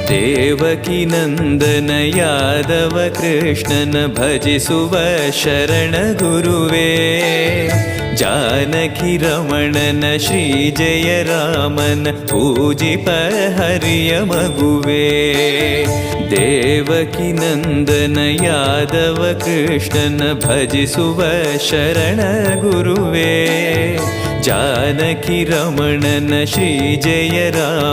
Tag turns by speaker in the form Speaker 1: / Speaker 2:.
Speaker 1: ದೇವಕಿ ನಂದನ ಯಾದವ ಕೃಷ್ಣನ ಭಜಿಸುವ ಶರಣ ಗುರುವೇ. ಜಾನಕಿ ರಮಣನ ಶ್ರೀ ಜಯ ರಾಮನ ಪೂಜಿಪ ಹರಿಯ ಮಗುವೇ. ದೇವಕಿ ನಂದನ ಯಾದವ ಕೃಷ್ಣನ ಭಜಿಸುವ ಶರಣ ಗುರುವೇ. ಜಾನಕಿ ರಮಣನ ಶ್ರೀ ಜಯ ರಾಮ